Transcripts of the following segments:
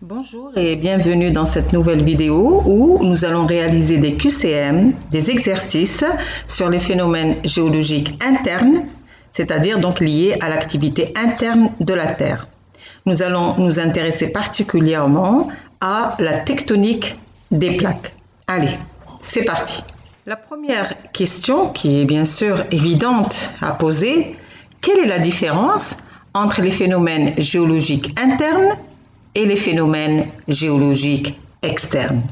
Bonjour et bienvenue dans cette nouvelle vidéo où nous allons réaliser des QCM, des exercices sur les phénomènes géologiques internes, c'est-à-dire donc liés à l'activité interne de la Terre. Nous allons nous intéresser particulièrement à la tectonique des plaques. Allez, c'est parti. La première question, qui est bien sûr évidente à poser, quelle est la différence entre les phénomènes géologiques internes et les phénomènes géologiques externes?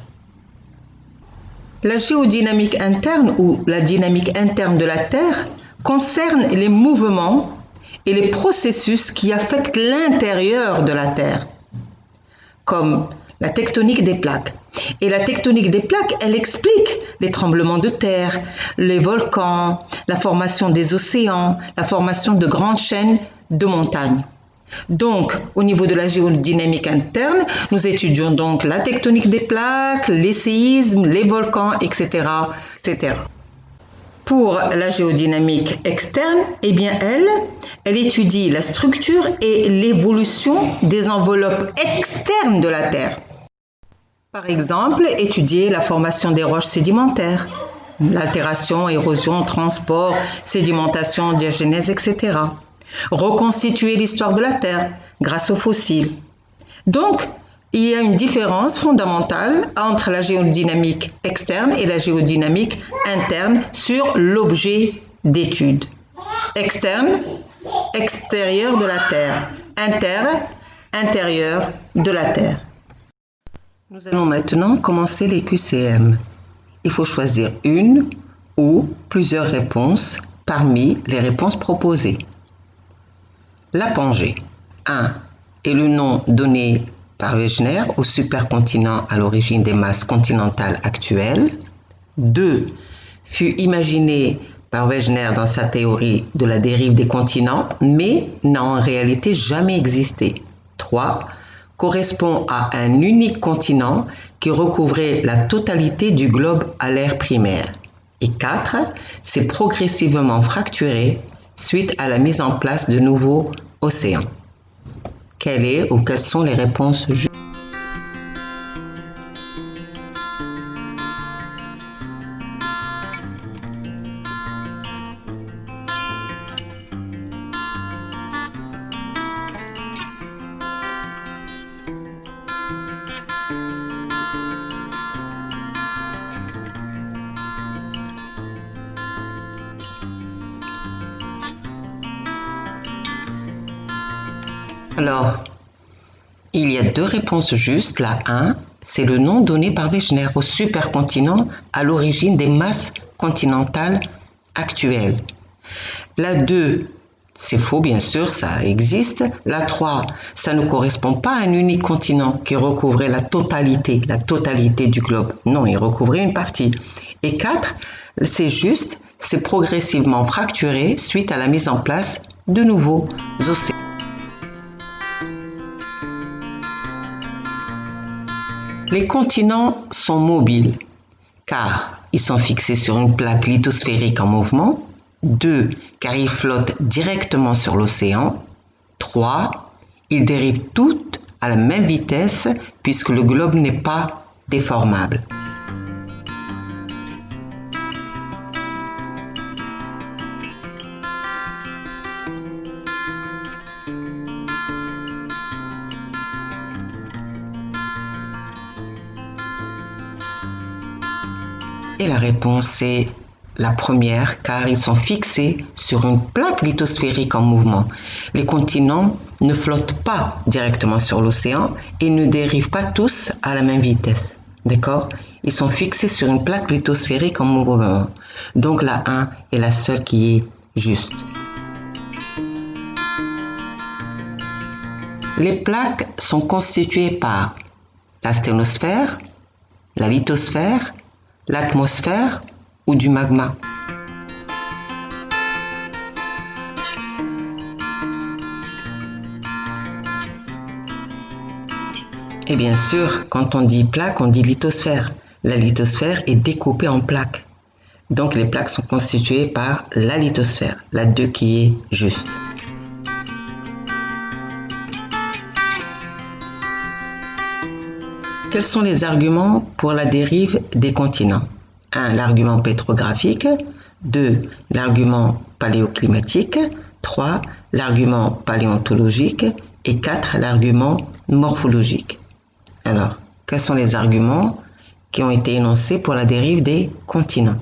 La géodynamique interne ou la dynamique interne de la Terre concerne les mouvements et les processus qui affectent l'intérieur de la Terre, comme la tectonique des plaques. Et la tectonique des plaques, elle explique les tremblements de terre, les volcans, la formation des océans, la formation de grandes chaînes de montagnes. Donc, au niveau de la géodynamique interne, nous étudions donc la tectonique des plaques, les séismes, les volcans, etc., etc. Pour la géodynamique externe, eh bien elle étudie la structure et l'évolution des enveloppes externes de la Terre. Par exemple, étudier la formation des roches sédimentaires, l'altération, érosion, transport, sédimentation, diagenèse, etc. Reconstituer l'histoire de la Terre grâce aux fossiles. Donc, il y a une différence fondamentale entre la géodynamique externe et la géodynamique interne sur l'objet d'étude. Externe, extérieur de la Terre. Interne, intérieur de la Terre. Nous allons maintenant commencer les QCM. Il faut choisir une ou plusieurs réponses parmi les réponses proposées. L'apogée 1 est le nom donné par Wegener au supercontinent à l'origine des masses continentales actuelles. 2 fut imaginé par Wegener dans sa théorie de la dérive des continents, mais n'a en réalité jamais existé. 3 correspond à un unique continent qui recouvrait la totalité du globe à l'ère primaire. Et 4 s'est progressivement fracturé suite à la mise en place de nouveaux océans. Quelles sont les réponses justes? Alors, il y a deux réponses justes. La 1, c'est le nom donné par Wegener au supercontinent à l'origine des masses continentales actuelles. La 2, c'est faux bien sûr, ça existe. La 3, ça ne correspond pas à un unique continent qui recouvrait la totalité du globe. Non, il recouvrait une partie. Et 4, c'est juste, c'est progressivement fracturé suite à la mise en place de nouveaux océans. Les continents sont mobiles car ils sont fixés sur une plaque lithosphérique en mouvement. 2, car ils flottent directement sur l'océan. 3, ils dérivent toutes à la même vitesse puisque le globe n'est pas déformable. Et la réponse est la première, car ils sont fixés sur une plaque lithosphérique en mouvement. Les continents ne flottent pas directement sur l'océan et ne dérivent pas tous à la même vitesse. D'accord? Ils sont fixés sur une plaque lithosphérique en mouvement. Donc la 1 est la seule qui est juste. Les plaques sont constituées par la sténosphère, la lithosphère, l'atmosphère ou du magma. Et bien sûr, quand on dit plaque, on dit lithosphère. La lithosphère est découpée en plaques. Donc les plaques sont constituées par la lithosphère, la 2 qui est juste. quels sont les arguments pour la dérive des continents? 1. L'argument pétrographique. 2. L'argument paléoclimatique. 3. L'argument paléontologique. Et 4. L'argument morphologique. Alors, quels sont les arguments qui ont été énoncés pour la dérive des continents?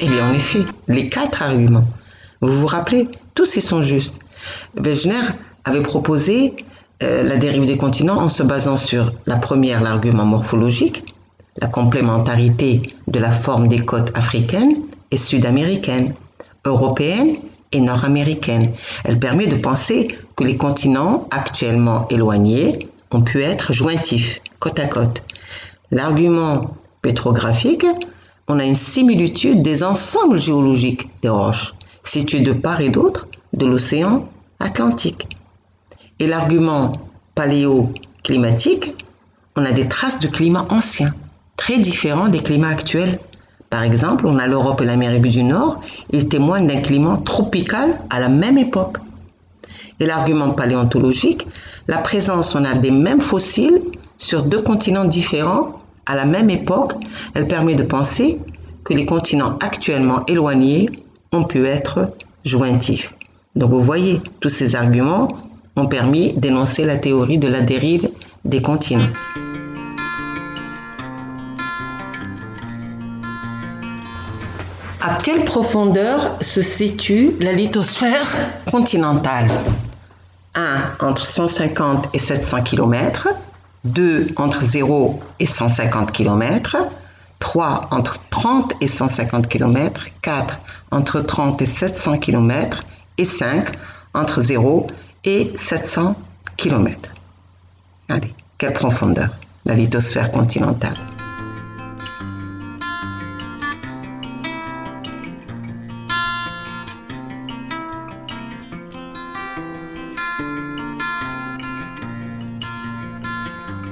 Eh bien, en effet, les 4 arguments. Vous vous rappelez, tous ils sont justes. Wegener avait proposé la dérive des continents en se basant sur la première, l'argument morphologique, la complémentarité de la forme des côtes africaines et sud-américaines, européennes et nord-américaines. Elle permet de penser que les continents actuellement éloignés ont pu être jointifs, côte à côte. L'argument pétrographique, on a une similitude des ensembles géologiques des roches, situées de part et d'autre de l'océan Atlantique. Et l'argument paléoclimatique, on a des traces de climats anciens, très différents des climats actuels. Par exemple, on a l'Europe et l'Amérique du Nord, ils témoignent d'un climat tropical à la même époque. Et l'argument paléontologique, la présence, on a des mêmes fossiles sur 2 continents différents à la même époque, elle permet de penser que les continents actuellement éloignés ont pu être jointifs. Donc vous voyez, tous ces arguments ont permis d'énoncer la théorie de la dérive des continents. À quelle profondeur se situe la lithosphère continentale? 1. Entre 150 et 700 km. 2. Entre 0 et 150 km. 3. Entre 30 et 150 km. 4. Entre 30 et 700 km. Et 5. Entre 0 et 700 km. Allez, quelle profondeur? La lithosphère continentale.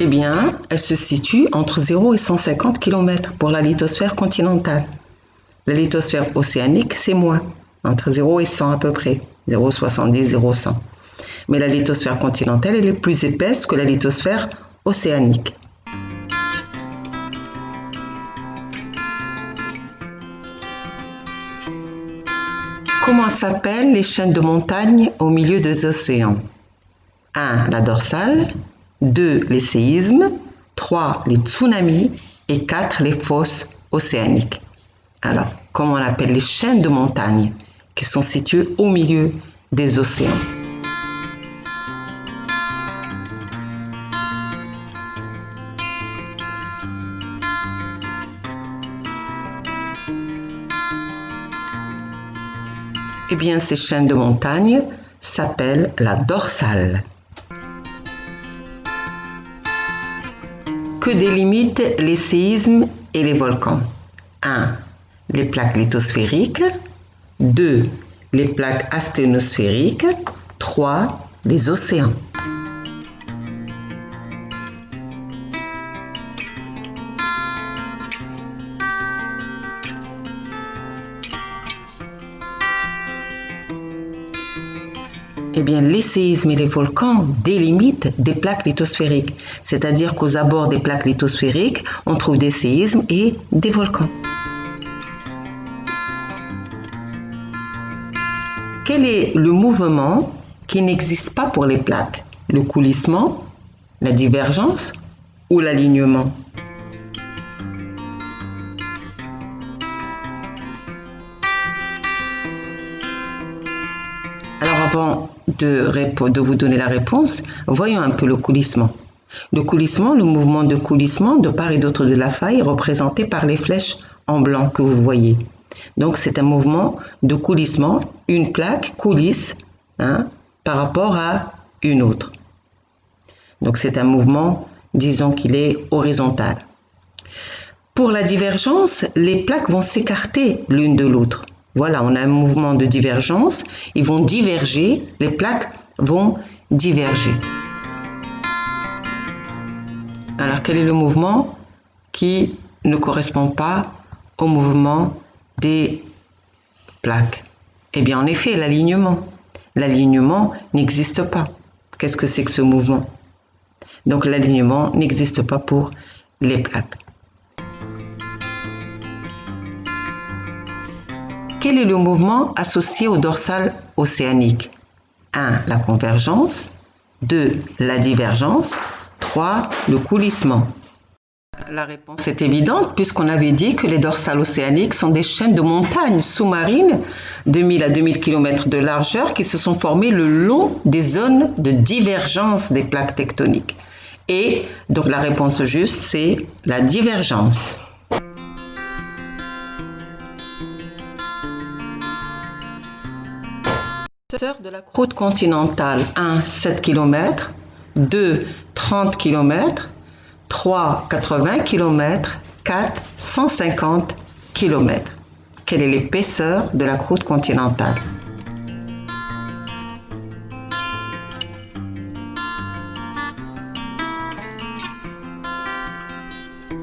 Eh bien, elle se situe entre 0 et 150 km pour la lithosphère continentale. La lithosphère océanique, c'est moins, entre 0 et 100 à peu près, 0,70, 0,100. Mais la lithosphère continentale, elle est plus épaisse que la lithosphère océanique. Comment s'appellent les chaînes de montagnes au milieu des océans? 1. La dorsale. 2. Les séismes. 3. Les tsunamis. Et 4. Les fosses océaniques. Alors, comment on appelle les chaînes de montagnes qui sont situées au milieu des océans? Eh bien, ces chaînes de montagnes s'appellent la dorsale. Que délimitent les séismes et les volcans? 1. Les plaques lithosphériques. 2. Les plaques asténosphériques. 3. Les océans. Eh bien, les séismes et les volcans délimitent des plaques lithosphériques. C'est-à-dire qu'aux abords des plaques lithosphériques, on trouve des séismes et des volcans. Quel est le mouvement qui n'existe pas pour les plaques? Le coulissement, la divergence ou l'alignement? Alors avant de vous donner la réponse, voyons un peu le coulissement. Le coulissement, le mouvement de coulissement de part et d'autre de la faille est représenté par les flèches en blanc que vous voyez. Donc c'est un mouvement de coulissement, une plaque coulisse par rapport à une autre. Donc c'est un mouvement, disons qu'il est horizontal. Pour la divergence, les plaques vont s'écarter l'une de l'autre. Voilà, on a un mouvement de divergence, ils vont diverger, les plaques vont diverger. Alors quel est le mouvement qui ne correspond pas au mouvement des plaques? Eh bien, en effet, l'alignement. L'alignement n'existe pas. Qu'est-ce que c'est que ce mouvement? Donc, l'alignement n'existe pas pour les plaques. Quel est le mouvement associé au dorsal océanique? 1. La convergence. 2. La divergence. 3. Le coulissement. La réponse est évidente puisqu'on avait dit que les dorsales océaniques sont des chaînes de montagnes sous-marines de 1000 à 2000 km de largeur qui se sont formées le long des zones de divergence des plaques tectoniques. Et donc la réponse juste, c'est la divergence. De la croûte continentale, 1. 7 km, 2. 30 km, 3. 80 km, 4. 150 km. Quelle est l'épaisseur de la croûte continentale?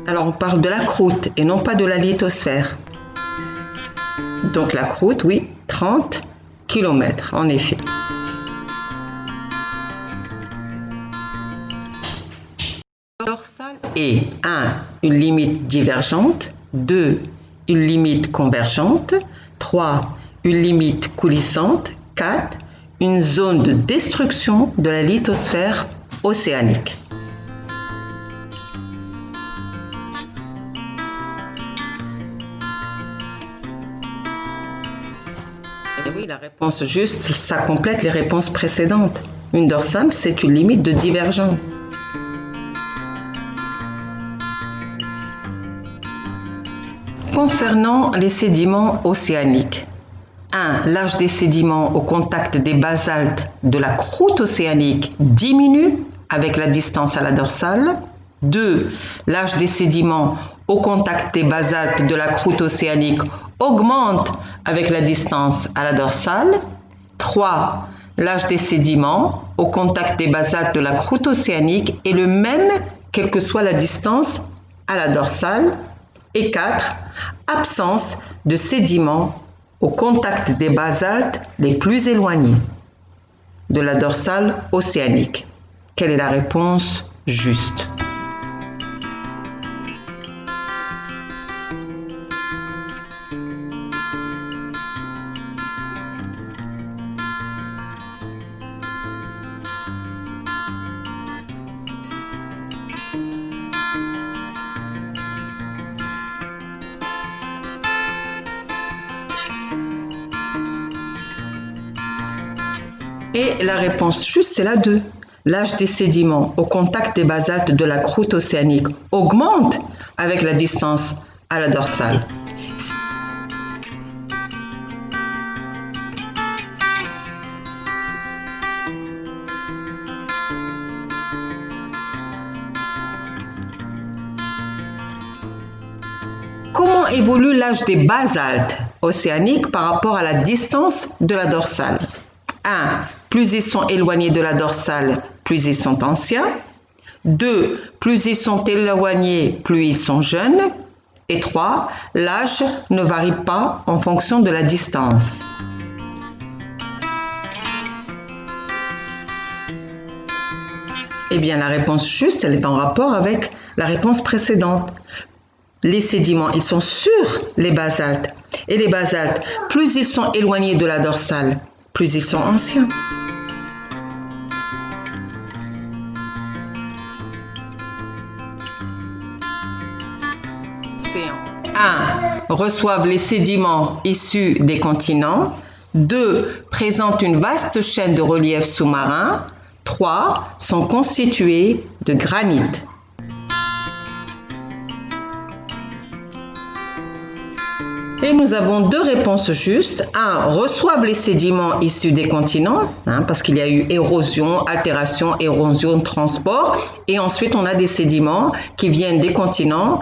Alors on parle de la croûte et non pas de la lithosphère. Donc la croûte, oui, 30 km en effet. Dorsale est 1. Une limite divergente, 2. Une limite convergente, 3. Une limite coulissante, 4. Une zone de destruction de la lithosphère océanique. Et oui, la réponse juste, ça complète les réponses précédentes. Une dorsale, c'est une limite de divergence. Concernant les sédiments océaniques, 1. L'âge des sédiments au contact des basaltes de la croûte océanique diminue avec la distance à la dorsale. 2. L'âge des sédiments au contact des basaltes de la croûte océanique augmente avec la distance à la dorsale. 3. L'âge des sédiments au contact des basaltes de la croûte océanique est le même quelle que soit la distance à la dorsale. Et 4. Absence de sédiments au contact des basaltes les plus éloignés de la dorsale océanique. Quelle est la réponse juste? Et la réponse juste, c'est la 2. L'âge des sédiments au contact des basaltes de la croûte océanique augmente avec la distance à la dorsale. Comment évolue l'âge des basaltes océaniques par rapport à la distance de la dorsale? 1. Plus ils sont éloignés de la dorsale, plus ils sont anciens. 2. Plus ils sont éloignés, plus ils sont jeunes. Et 3. L'âge ne varie pas en fonction de la distance. Eh bien, la réponse juste, elle est en rapport avec la réponse précédente. Les sédiments, ils sont sur les basaltes. Et les basaltes, plus ils sont éloignés de la dorsale, plus ils sont anciens. Océans. 1. Reçoivent les sédiments issus des continents. 2. Présentent une vaste chaîne de reliefs sous-marins. 3. Sont constitués de granit. Et nous avons 2 réponses justes. 1. Reçoivent les sédiments issus des continents, parce qu'il y a eu érosion, altération, érosion, transport. Et ensuite, on a des sédiments qui viennent des continents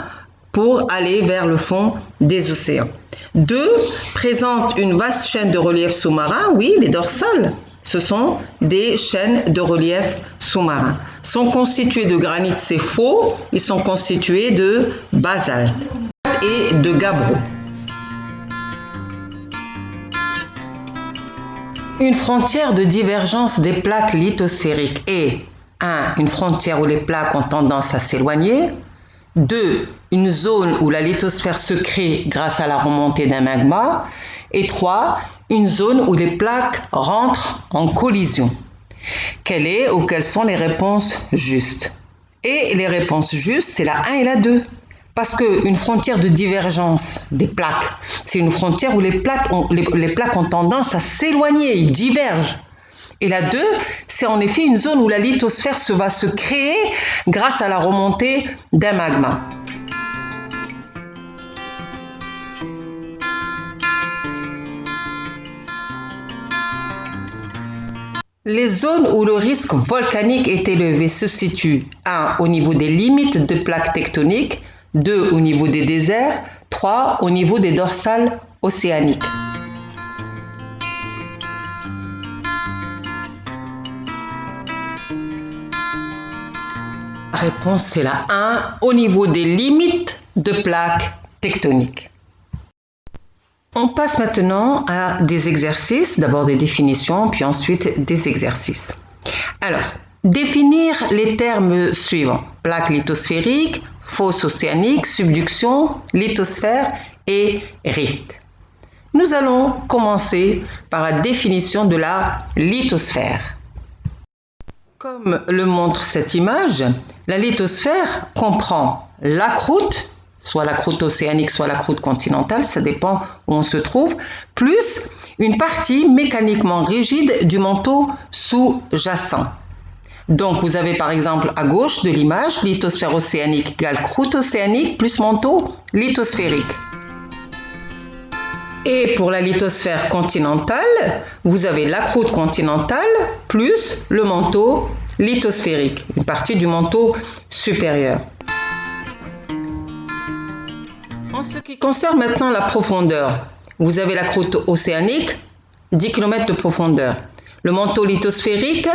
pour aller vers le fond des océans. 2. Présentent une vaste chaîne de reliefs sous-marins. Oui, les dorsales, ce sont des chaînes de reliefs sous-marins. Sont constitués de granit, c'est faux. Ils sont constitués de basalte. Boussade et de Gabbro. Une frontière de divergence des plaques lithosphériques est 1. Une frontière où les plaques ont tendance à s'éloigner. 2. Une zone où la lithosphère se crée grâce à la remontée d'un magma. Et 3. Une zone où les plaques rentrent en collision. Quelle est ou quelles sont les réponses justes? Et les réponses justes, c'est la 1 et la 2. Parce qu'une frontière de divergence des plaques, c'est une frontière où les plaques ont tendance à s'éloigner, ils divergent. Et la 2, c'est en effet une zone où la lithosphère va se créer grâce à la remontée d'un magma. Les zones où le risque volcanique est élevé se situent 1. Au niveau des limites de plaques tectoniques, 2. Au niveau des déserts, 3. Au niveau des dorsales océaniques. La réponse c'est la 1. Au niveau des limites de plaques tectoniques. On passe maintenant à des exercices, d'abord des définitions, puis ensuite des exercices. Alors, définir les termes suivants. Plaque lithosphérique, fosse océanique, subduction, lithosphère et rift. Nous allons commencer par la définition de la lithosphère. Comme le montre cette image, la lithosphère comprend la croûte, soit la croûte océanique, soit la croûte continentale, ça dépend où on se trouve, plus une partie mécaniquement rigide du manteau sous-jacent. Donc vous avez par exemple à gauche de l'image, lithosphère océanique égale croûte océanique plus manteau lithosphérique. Et pour la lithosphère continentale, vous avez la croûte continentale plus le manteau lithosphérique, une partie du manteau supérieur. En ce qui concerne maintenant la profondeur, vous avez la croûte océanique, 10 km de profondeur. Le manteau lithosphérique,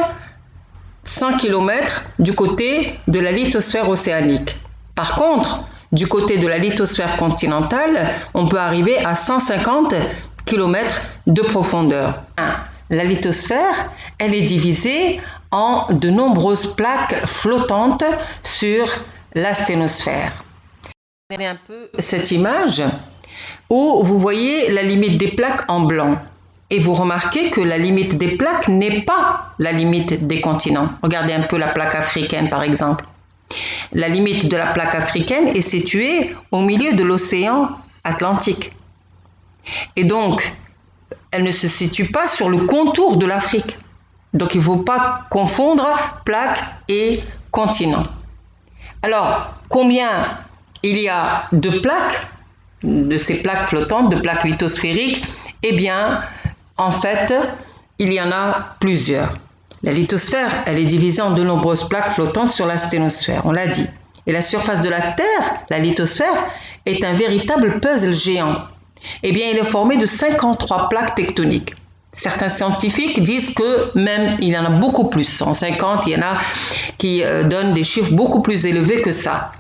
100 km du côté de la lithosphère océanique. Par contre, du côté de la lithosphère continentale, on peut arriver à 150 km de profondeur. La lithosphère, elle est divisée en de nombreuses plaques flottantes sur la sténosphère. Regardez un peu cette image où vous voyez la limite des plaques en blanc. Et vous remarquez que la limite des plaques n'est pas la limite des continents. Regardez un peu la plaque africaine par exemple. La limite de la plaque africaine est située au milieu de l'océan Atlantique. Et donc, elle ne se situe pas sur le contour de l'Afrique. Donc, il ne faut pas confondre plaque et continent. Alors, combien il y a de plaques, de ces plaques flottantes, de plaques lithosphériques? Eh bien, en fait, il y en a plusieurs. La lithosphère, elle est divisée en de nombreuses plaques flottantes sur la sténosphère, on l'a dit. Et la surface de la Terre, la lithosphère, est un véritable puzzle géant. Eh bien, il est formé de 53 plaques tectoniques. Certains scientifiques disent que même il y en a beaucoup plus, 150, il y en a qui donnent des chiffres beaucoup plus élevés que ça.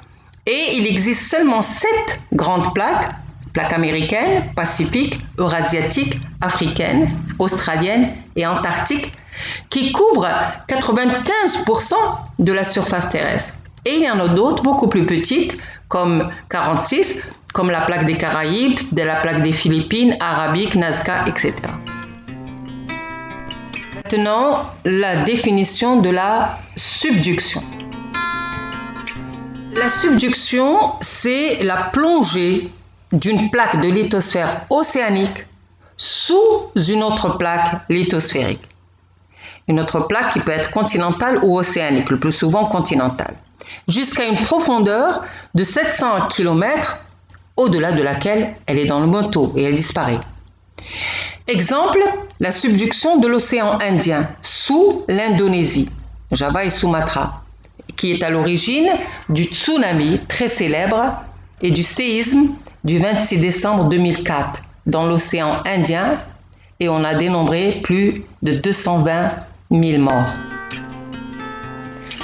Et il existe seulement 7 grandes plaques, plaques américaines, pacifiques, eurasiatiques, africaines, australiennes et antarctiques, qui couvrent 95% de la surface terrestre. Et il y en a d'autres beaucoup plus petites, comme 46, comme la plaque des Caraïbes, de la plaque des Philippines, Arabique, Nazca, etc. Maintenant, la définition de la subduction. La subduction, c'est la plongée d'une plaque de lithosphère océanique sous une autre plaque lithosphérique. Une autre plaque qui peut être continentale ou océanique, le plus souvent continentale, jusqu'à une profondeur de 700 km, au-delà de laquelle elle est dans le manteau et elle disparaît. Exemple, la subduction de l'océan Indien sous l'Indonésie, Java et Sumatra, qui est à l'origine du tsunami très célèbre et du séisme du 26 décembre 2004 dans l'océan Indien, et on a dénombré plus de 220 000 morts.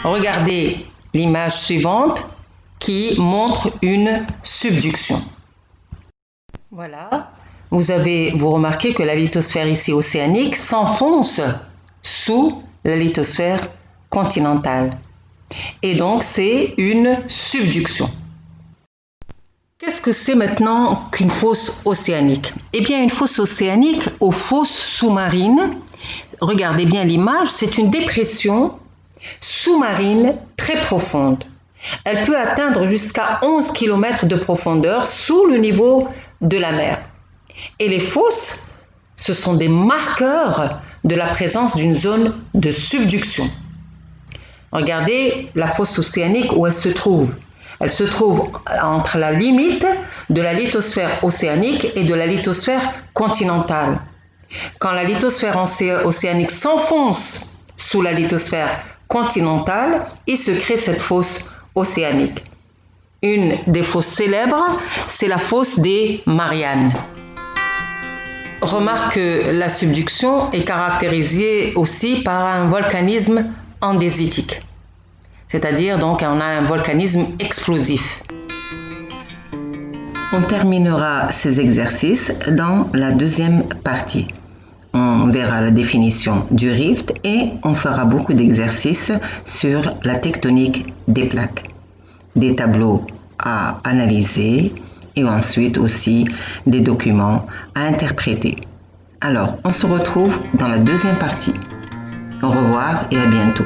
Regardez l'image suivante qui montre une subduction. Voilà, vous remarquez que la lithosphère ici océanique s'enfonce sous la lithosphère continentale. Et donc, c'est une subduction. Qu'est-ce que c'est maintenant qu'une fosse océanique? Eh bien, une fosse océanique aux fosses sous-marines, regardez bien l'image, c'est une dépression sous-marine très profonde. Elle peut atteindre jusqu'à 11 km de profondeur sous le niveau de la mer. Et les fosses, ce sont des marqueurs de la présence d'une zone de subduction. Regardez la fosse océanique où elle se trouve. Elle se trouve entre la limite de la lithosphère océanique et de la lithosphère continentale. Quand la lithosphère océanique s'enfonce sous la lithosphère continentale, il se crée cette fosse océanique. Une des fosses célèbres, c'est la fosse des Mariannes. Remarque que la subduction est caractérisée aussi par un volcanisme andésitique. C'est-à-dire donc on a un volcanisme explosif. On terminera ces exercices dans la deuxième partie. On verra la définition du rift et on fera beaucoup d'exercices sur la tectonique des plaques. Des tableaux à analyser et ensuite aussi des documents à interpréter. Alors, on se retrouve dans la deuxième partie. Au revoir et à bientôt.